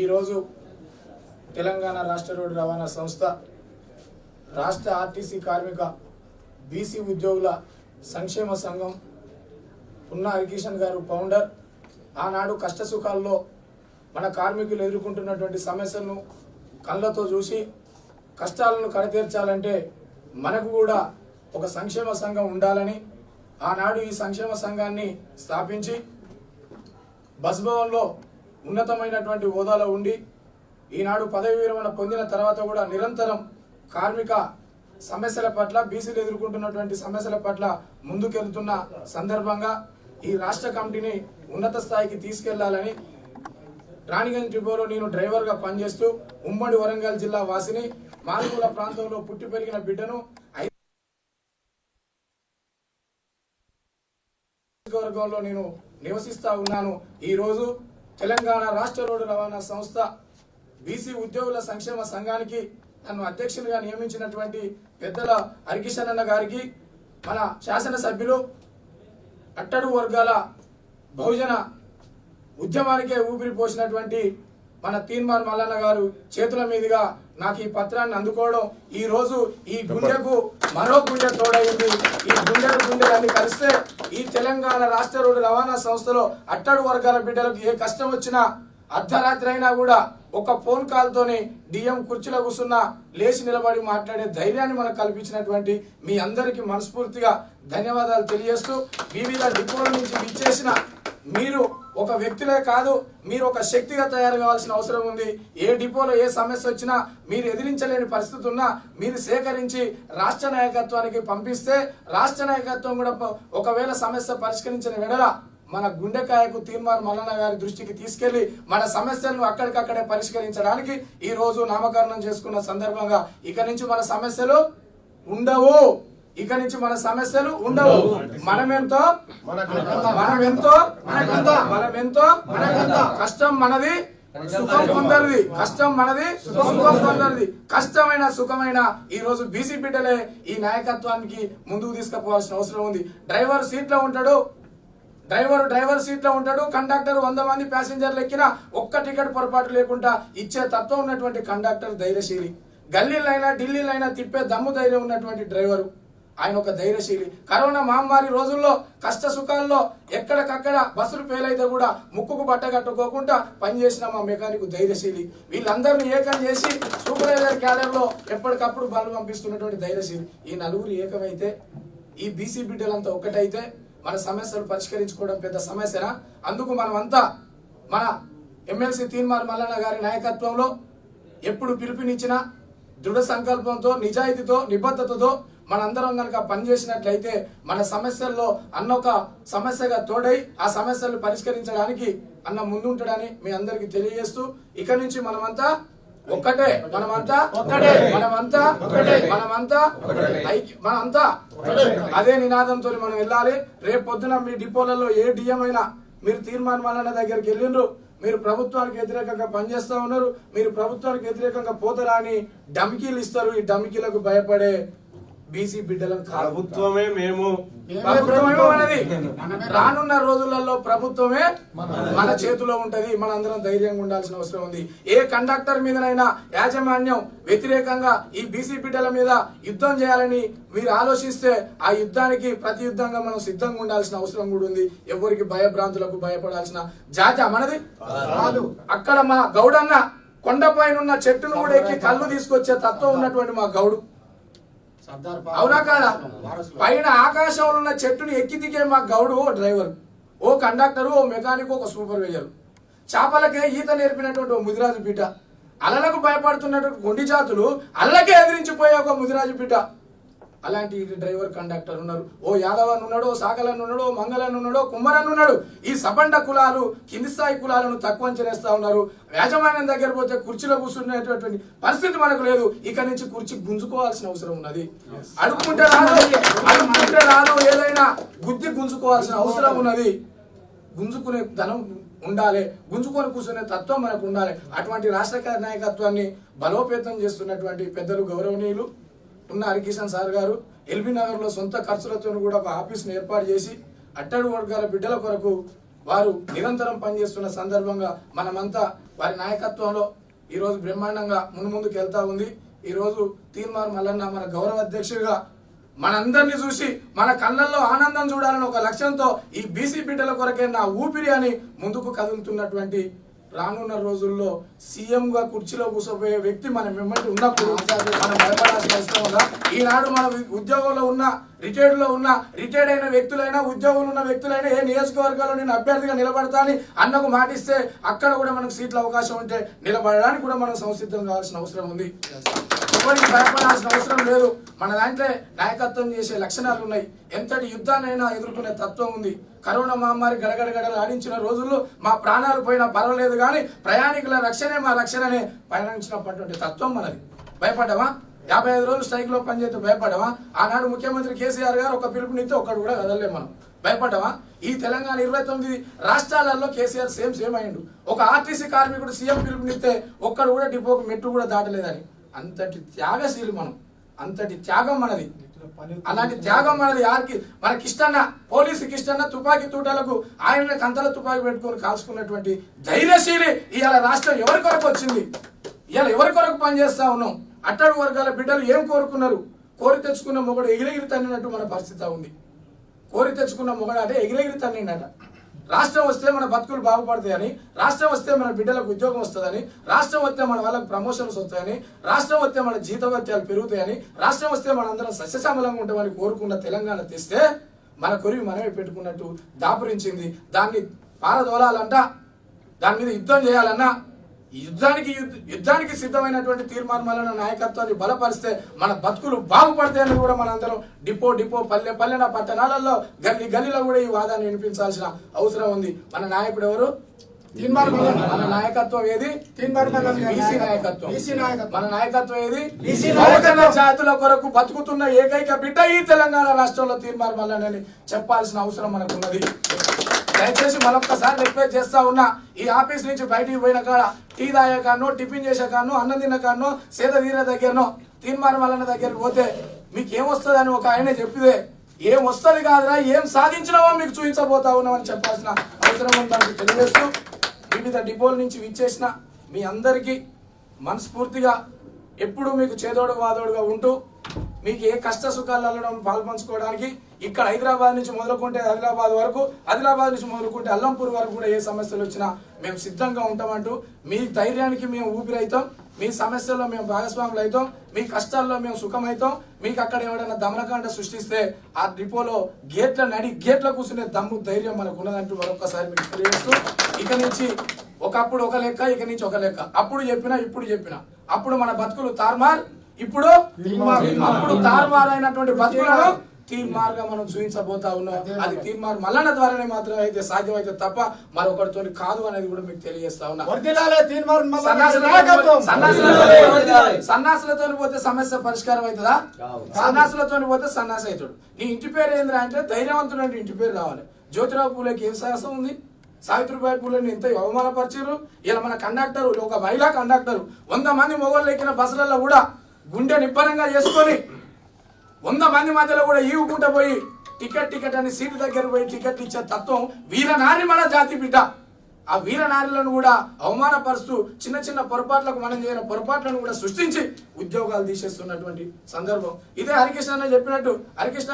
ఈరోజు తెలంగాణ రాష్ట్ర రోడ్డు రవాణా సంస్థ రాష్ట్ర ఆర్టీసీ కార్మిక బీసీ ఉద్యోగుల సంక్షేమ సంఘం ఉన్న హరికిషన్ గారు ఫౌండర్ ఆనాడు కష్టసుఖాల్లో మన కార్మికులు ఎదుర్కొంటున్నటువంటి సమస్యలను కళ్ళతో చూసి కష్టాలను కడతీర్చాలంటే మనకు కూడా ఒక సంక్షేమ సంఘం ఉండాలని ఆనాడు ఈ సంక్షేమ సంఘాన్ని స్థాపించి బస్ భవన్లో ఉన్నతమైనటువంటి హోదాలో ఉండి ఈనాడు పదవి విరమణ పొందిన తర్వాత కూడా నిరంతరం కార్మిక సమస్యల పట్ల బీసీలు ఎదుర్కొంటున్నటువంటి సమస్యల పట్ల ముందుకెళ్తున్న సందర్భంగా ఈ రాష్ట్ర కమిటీని ఉన్నత స్థాయికి తీసుకెళ్లాలని రాణిగంజ్ డిపోలో నేను డ్రైవర్గా పనిచేస్తూ ఉమ్మడి వరంగల్ జిల్లా వాసిని మారుమూల ప్రాంతంలో పుట్టి పెరిగిన బిడ్డను వర్గంలో నేను నివసిస్తా ఉన్నాను. ఈ రోజు తెలంగాణ రాష్ట్ర రోడ్డు రవాణా సంస్థ బీసీ ఉద్యోగుల సంక్షేమ సంఘానికి నన్ను అధ్యక్షునిగా నియమించినటువంటి పెద్దల హరికిషన్ అన్న గారికి, మన శాసనసభ్యులు అట్టడుగు వర్గాల బహుజన ఉద్యమానికే ఊపిరి పోసినటువంటి మన తీన్మార్ మల్లన్న గారు చేతుల మీదుగా నాకు ఈ పత్రాన్ని అందుకోవడం, ఈ రోజు ఈ గుండెకు మరో గుండె తోడైంది. ఈ గుండెలన్నీ కలిస్తే ఈ తెలంగాణ రాష్ట్ర రోడ్డు రవాణా సంస్థలో అట్టడుగు వర్గాల బిడ్డలకు ఏ కష్టం వచ్చినా అర్ధరాత్రి అయినా కూడా ఒక ఫోన్ కాల్తోనే డిఎం కుర్చీలో కూర్చున్నా లేచి నిలబడి మాట్లాడే ధైర్యాన్ని మనకు కల్పించినటువంటి మీ అందరికీ మనస్ఫూర్తిగా ధన్యవాదాలు తెలియజేస్తూ, వివిధ డిపోల నుంచి విచ్చేసిన మీరు ఒక వ్యక్తులే కాదు, మీరు ఒక శక్తిగా తయారు కావాల్సిన అవసరం ఉంది. ఏ డిపోలో ఏ సమస్య వచ్చినా మీరు ఎదిరించలేని పరిస్థితి ఉన్నా మీరు సేకరించి రాష్ట్ర నాయకత్వానికి పంపిస్తే రాష్ట్ర నాయకత్వం కూడా ఒకవేళ సమస్య పరిష్కరించిన వెడల మన గుండెకాయకు తీన్మార్ మల్లన్న గారి దృష్టికి తీసుకెళ్లి మన సమస్యలను అక్కడికక్కడే పరిష్కరించడానికి ఈ రోజు నామకరణం చేసుకున్న సందర్భంగా ఇక నుంచి మన సమస్యలు ఉండవు. మనమెంతో కష్టం మనది, సుఖం కొందరిది. కష్టమైన సుఖమైన ఈ రోజు బీసీ బిడ్డలే ఈ నాయకత్వానికి ముందుకు తీసుకుపోవాల్సిన అవసరం ఉంది. డ్రైవర్ సీట్లో ఉంటాడు, కండక్టర్ 100 మంది ప్యాసింజర్లు ఎక్కినా ఒక్క టికెట్ పొరపాటు లేకుండా ఇచ్చే తత్వం ఉన్నటువంటి కండక్టర్ ధైర్యశీలి. గల్లీలైనా ఢిల్లీలైనా తిప్పే దమ్ము ధైర్యం ఉన్నటువంటి డ్రైవరు ఆయన ఒక ధైర్యశీలి. కరోనా మహమ్మారి రోజుల్లో కష్ట సుఖాల్లో ఎక్కడికక్కడ బస్సులు ఫెయిల్ అయితే కూడా ముక్కుకు బట్ట కట్టుకోకుండా పనిచేసిన మా మెకానిక్ ధైర్యశీలి. వీళ్ళందరినీ ఏకం చేసి సూపర్వైజర్ క్యాడర్లో ఎప్పటికప్పుడు బలు పంపిస్తున్నటువంటి ధైర్యశీలి. ఈ నలుగురు ఏకమైతే, ఈ బీసీ బిడ్డలంతా ఒక్కటైతే మన సమస్యలు పరిష్కరించుకోవడం పెద్ద సమస్యనా? అందుకు మనమంతా మన ఎమ్మెల్సీ తీన్మార్ మల్లన్న గారి నాయకత్వంలో ఎప్పుడు పిలుపునిచ్చినా దృఢ సంకల్పంతో, నిజాయితీతో, నిబద్ధతతో మనందరం కనుక పనిచేసినట్లయితే మన సమస్యల్లో అన్న ఒక సమస్యగా తోడై ఆ సమస్యలు పరిష్కరించడానికి అన్న ముందుంటాడని మీ అందరికి తెలియజేస్తూ, ఇక నుంచి మనమంతా అదే నినాదంతో మనం వెళ్ళాలి. రేపు పొద్దున మీ డిపోలలో ఏ డిఎం అయినా మీరు తీర్మానం మల్లన్న దగ్గరికి వెళ్ళిండ్రు, మీరు ప్రభుత్వానికి వ్యతిరేకంగా పనిచేస్తా ఉన్నారు, మీరు ప్రభుత్వానికి వ్యతిరేకంగా పోతారా అని డమికీలు ఇస్తారు. ఈ డమికీలకు భయపడే బీసీ బిడ్డలను ప్రభుత్వమే మనది. రానున్న రోజులలో ప్రభుత్వమే మన చేతిలో ఉంటది. మనందరం ధైర్యంగా ఉండాల్సిన అవసరం ఉంది. ఏ కండక్టర్ మీదనైనా యాజమాన్యం వ్యతిరేకంగా ఈ బీసీ బిడ్డల మీద యుద్ధం చేయాలని మీరు ఆలోచిస్తే ఆ యుద్ధానికి ప్రతి యుద్ధంగా మనం సిద్ధంగా ఉండాల్సిన అవసరం కూడా ఉంది. ఎవరికి భయభ్రాంతులకు భయపడాల్సిన జాతి మనది కాదు. అక్కడ మా గౌడన్న కొండపైన ఉన్న చెట్టును కూడా ఎక్కి కళ్ళు తీసుకొచ్చే తత్వం ఉన్నటువంటి మా గౌడు, అవునా కాదా? పైన ఆకాశంలో ఉన్న చెట్టుని ఎక్కి దిగే మా గౌడు ఓ డ్రైవర్, ఓ కండక్టర్, ఓ మెకానిక్, ఒక సూపర్వైజర్. చేపలకే ఈత నేర్పినటువంటి ఓ ముదిరాజు బిడ్డ, అలలకు భయపడుతున్నటువంటి కొండి జాతులు అల్లకే ఎదిరించిపోయే ఒక ముదిరాజు బిడ్డ. అలాంటి డ్రైవర్ కండక్టర్ ఉన్నారు. ఓ యాదవ్ అని ఉన్నాడు, ఓ సాగలన్ ఉన్నాడు, ఓ మంగళన్ ఉన్నాడు, ఓ కుమ్మరన్ ఉన్నాడు. ఈ సబండ కులాలు కింది స్థాయి కులాలను తక్కువ అంచనేస్తా ఉన్నారు. యాజమాన్యం దగ్గర పోతే కుర్చీలో కూర్చునేటటువంటి పరిస్థితి మనకు లేదు. ఇక నుంచి కుర్చీ గుంజుకోవాల్సిన అవసరం ఉన్నది. అడుక్కుంటే రాదు, ఏదైనా గుద్ది గుంజుకోవాల్సిన అవసరం ఉన్నది. గుంజుకునే ధనం ఉండాలి, గుంజుకొని కూర్చునే తత్వం మనకు ఉండాలి. అటువంటి రాష్ట్ర నాయకత్వాన్ని బలోపేతం చేస్తున్నటువంటి పెద్దలు గౌరవనీయులు ఉన్న హరికిషన్ సార్ గారు ఎల్బీ నగర్ లో సొంత ఖర్చులతో కూడా ఒక ఆఫీస్ ని ఏర్పాటు చేసి అట్టడుగు వర్గాల బిడ్డల కొరకు వారు నిరంతరం పనిచేస్తున్న సందర్భంగా మనమంతా వారి నాయకత్వంలో ఈరోజు బ్రహ్మాండంగా ముందుకు వెళ్తా ఉంది. ఈరోజు తీన్మార్ మల్లన్న మన గౌరవ అధ్యక్షుడిగా మనందరినీ చూసి మన కళ్ళల్లో ఆనందం చూడాలని ఒక లక్ష్యంతో ఈ బీసీ బిడ్డల కొరకే నా ఊపిరి అని ముందుకు కదులుతున్నటువంటి రానున్న రోజుల్లో సీఎం గా కుర్చీలో కూర్చోబోయే వ్యక్తి మన వెంబడి ఉన్నప్పుడు మనం భయపడాల్సిన అవసరం ఉందా? ఈనాడు మన ఉద్యోగంలో ఉన్న రిటైర్డ్ అయిన వ్యక్తులైనా ఉద్యోగంలో ఉన్న వ్యక్తులైనా ఏ నియోజకవర్గాల్లో నేను అభ్యర్థిగా నిలబడతా అని అన్నకు మాటిస్తే అక్కడ కూడా మనకు సీట్ల అవకాశం ఉంటే నిలబడడానికి కూడా మనం సంసిద్ధం కావాల్సిన అవసరం ఉంది. ఎవరికి భయపడాల్సిన అవసరం లేదు. మన దాంట్లో నాయకత్వం చేసే లక్షణాలు ఉన్నాయి. ఎంతటి యుద్ధాన్నైనా ఎదుర్కొనే తత్వం ఉంది. కరోనా మహమ్మారి గడగడగడలు ఆడించిన రోజుల్లో మా ప్రాణాలు పోయినా పర్వాలేదు కానీ ప్రయాణికుల రక్షణే మా రక్షణనే పయనించినటువంటి తత్వం మనది. భయపడ్డావా? 55 రోజులు స్ట్రైక్ లో పనిచేస్తే భయపడవా? ఆనాడు ముఖ్యమంత్రి కేసీఆర్ గారు ఒక పిలుపునిస్తే ఒక్కడు కూడా కదలలే మనం. భయపడ్డావా? ఈ తెలంగాణ 29 రాష్ట్రాలలో కేసీఆర్ సేమ్ అయ్యిండు. ఒక ఆర్టీసీ కార్మికుడు సీఎం పిలుపునిస్తే ఒక్కడు కూడా డిపోకు మెట్టు కూడా దాటలేదని. అంతటి త్యాగశీలు మనం, అంతటి త్యాగం మనది. అలాంటి త్యాగం మనది. మనకిష్టన్న పోలీసు కిష్టన్న తుపాకీ తూటాలకు ఆయన కంతల తుపాకీ పెట్టుకొని కాల్చుకున్నటువంటి ధైర్యశీలి ఇవాళ రాష్ట్రం ఎవరి కొరకు వచ్చింది? ఇవాళ ఎవరి కొరకు పనిచేస్తా ఉన్నాం? అట్టడుగు వర్గాల బిడ్డలు ఏం కోరుకున్నారు? కోరి తెచ్చుకున్న మొగడు ఎగిరెగిరి తన్నినట్టు మన పరిస్థితి ఉంది. కోరి తెచ్చుకున్న మొగడు అంటే ఎగిరెగిరి తన్నిండట. రాష్ట్రం వస్తే మన బతుకులు బాగుపడతాయని, రాష్ట్రం వస్తే మన బిడ్డలకు ఉద్యోగం వస్తుందని, రాష్ట్రం వస్తే మన వాళ్ళకి ప్రమోషన్స్ వస్తాయని, రాష్ట్రం వస్తే మన జీతభత్యాలు పెరుగుతాయని, రాష్ట్రం వస్తే మనందరం సస్యశ్యామలంగా ఉంటామని కోరుకున్న తెలంగాణ తెస్తే మన కొరివి మనమే పెట్టుకున్నట్టు దాపురించింది. దాన్ని పారదోలాలంట, దాని మీద యుద్ధం చేయాలన్నా యుద్ధానికి సిద్ధమైనటువంటి తీర్మార్ మల్లన్న నాయకత్వాన్ని బలపరిస్తే మన బతుకులు బాగుపడతాయని కూడా మనందరం డిపో పల్లెన పట్టణాలలో గల్లీలో కూడా ఈ వాదాన్ని వినిపించాల్సిన అవసరం ఉంది. మన నాయకుడు ఎవరు? తీన్మార్ మల్లన్న. మన నాయకత్వం ఏది? తీన్మార్ మల్లన్న. బీసీ నాయకత్వం. మన నాయకత్వం ఏది? బహుజన జాతుల కొరకు బతుకుతున్న ఏకైక బిడ్డ ఈ తెలంగాణ రాష్ట్రంలో తీన్మార్ మల్లన్న అని చెప్పాల్సిన అవసరం మనకున్నది. దయచేసి మరొక్కసారి రిక్వెస్ట్ చేస్తా ఉన్నా, ఈ ఆఫీస్ నుంచి బయటికి పోయిన కాడ టీ తాగే కాడనో, టిఫిన్ చేసే కాడనో, అన్నం తిన్న కాడనో, సేద తీర దగ్గరనో తీన్మార్ మల్లన్న దగ్గరికి పోతే మీకు ఏమొస్తుంది అని ఒక ఆయన చెప్పితే ఏం వస్తుంది కాదురా, ఏం సాధించినావో మీకు చూపించబోతా ఉన్నామని చెప్పాల్సిన అవసరం ఉందని తెలియజేస్తూ, వివిధ డిపోల నుంచి విచ్చేసిన మీ అందరికీ మనస్ఫూర్తిగా ఎప్పుడు మీకు చేదోడు వాదోడుగా ఉంటూ మీకు ఏ కష్ట సుఖాలలో పాల్పంచుకోవడానికి ఇక్కడ హైదరాబాద్ నుంచి మొదలుకుంటే ఆదిలాబాద్ వరకు, ఆదిలాబాద్ నుంచి మొదలుకుంటే అల్లంపూర్ వరకు కూడా ఏ సమస్యలు వచ్చినా మేము సిద్ధంగా ఉంటామంటూ మీ ధైర్యానికి మేము ఊపిరైతాం, మీ సమస్యల్లో మేము భాగస్వాములు అవుతాం, మీ కష్టాల్లో మేము సుఖమవుతాం. మీకు అక్కడ ఎవరైనా దమనకాండ సృష్టిస్తే ఆ డిపోలో గేట్ల కూర్చునే దమ్ము ధైర్యం మనకు ఉన్నదంటూ మరొకసారి మీకు తెలియజేస్తూ, ఇక నుంచి ఒకప్పుడు ఒక లెక్క, ఇక నుంచి ఒక లెక్క. అప్పుడు చెప్పినా ఇప్పుడు చెప్పినా అప్పుడు మన బతుకులు తారుమార్, ఇప్పుడు అప్పుడు తారుమార్ అయినటువంటి బతుకులను తీర్మార్గా మనం చూపించబోతా ఉన్నాం. అది తీర్మార్ మల్లన్న ద్వారానే మాత్రమే అయితే సాధ్యమైతే తప్ప మరొకరితో కాదు అనేది కూడా మీకు తెలియజేస్తా ఉన్నా. సన్నాసులతో పోతే సమస్య పరిష్కారం అవుతుందా? సన్నాసులతో పోతే సన్నాసి అవుతాడు. నీ ఇంటి పేరు ఏంద్రా అంటే ధైర్యవంతుడు అంటే ఇంటి పేరు రావాలి. జ్యోతిరావు పూలేకి ఏం సాహసం ఉంది? సావిత్రిబాయి పూలని ఎంత అవమానపరిచారు. ఇలా మన కండక్టర్, ఒక మహిళా కండక్టర్ 100 మంది మొగోళ్ళు ఎక్కిన బస్సులలో కూడా గుండె నిబ్బరంగా చేసుకొని 100 మంది మధ్యలో కూడా ఈవుకుంటూ పోయి టికెట్ అని సీటు దగ్గర పోయి టికెట్ ఇచ్చే తత్వం వీరనారి మన జాతి బిడ్డ. ఆ వీరనారిలను కూడా అవమానపరుస్తూ చిన్న పొరపాట్లకు మనం చేయని పొరపాట్లను కూడా సృష్టించి ఉద్యోగాలు తీసేస్తున్నటువంటి సందర్భం. ఇదే హరికృష్ణ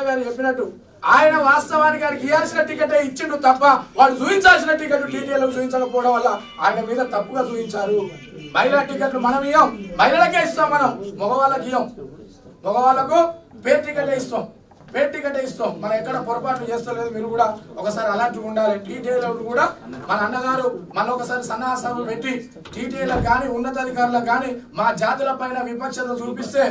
గారు చెప్పినట్టు ఆయన వాస్తవానికి ఆయనకి ఇవ్వాల్సిన టికెట్ ఇచ్చిండు తప్ప వాడు చూపించాల్సిన టికెట్ టీటీఏలకు చూపించకపోవడం వల్ల ఆయన మీద తప్పుగా చూపించారు. మహిళా టికెట్లు మనం ఇవ్వం, మహిళలకే ఇస్తాం, మనం మగవాళ్ళకి ఇవ్వం. మగవాళ్ళకు పేరు టికెటే ఇస్తాం. మనం ఎక్కడ పొరపాట్లు చేస్తలేదు. మీరు కూడా ఒకసారి అలాంటివి ఉండాలి. టీటీఏలకు కూడా మన అన్నగారు మన ఒకసారి సన్నాహాలు పెట్టి టీటీఏలకు కానీ ఉన్నతాధికారులకు కానీ మా జాతుల పైన విపక్షత చూపిస్తే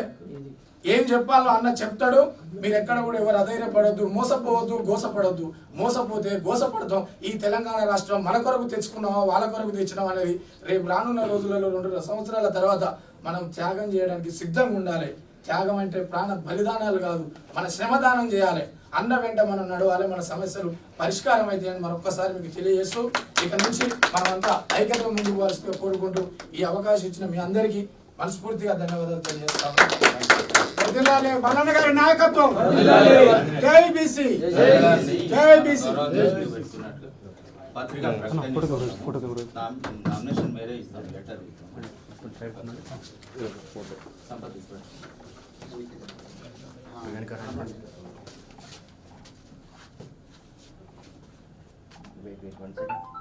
ఏం చెప్పాలో అన్న చెప్తాడు. మీరు ఎక్కడ కూడా ఎవరు అధైర్యపడొద్దు, మోసపోవద్దు, గోసపడొద్దు. మోసపోతే గోసపడతాం. ఈ తెలంగాణ రాష్ట్రం మన కొరకు తెచ్చుకున్నావా వాళ్ళ కొరకు తెచ్చినావా అనేది రేపు రానున్న రోజులలో 2 సంవత్సరాల తర్వాత మనం త్యాగం చేయడానికి సిద్ధంగా ఉండాలి. త్యాగం అంటే ప్రాణ బలిదానాలు కాదు, మన శ్రమదానం చేయాలి. అన్న వెంట మనం నడవాలి. మన సమస్యలు పరిష్కారం అయితే అని మరొక్కసారి మీకు తెలియజేస్తూ ఇక నుంచి మనమంతా ఐక్యతగా ముందుకు పోవాల్సిందిగా కోరుకుంటూ ఈ అవకాశం ఇచ్చిన మీ అందరికీ మనస్ఫూర్తిగా ధన్యవాదాలు తెలియజేస్తాము. మల్లన్న గారి నాయకత్వం. జై బీసీ. పత్రిక నామినేషన్ మీరే ఇస్తారు లెటర్ సంప్రదిస్తారు. Wait, 1 second.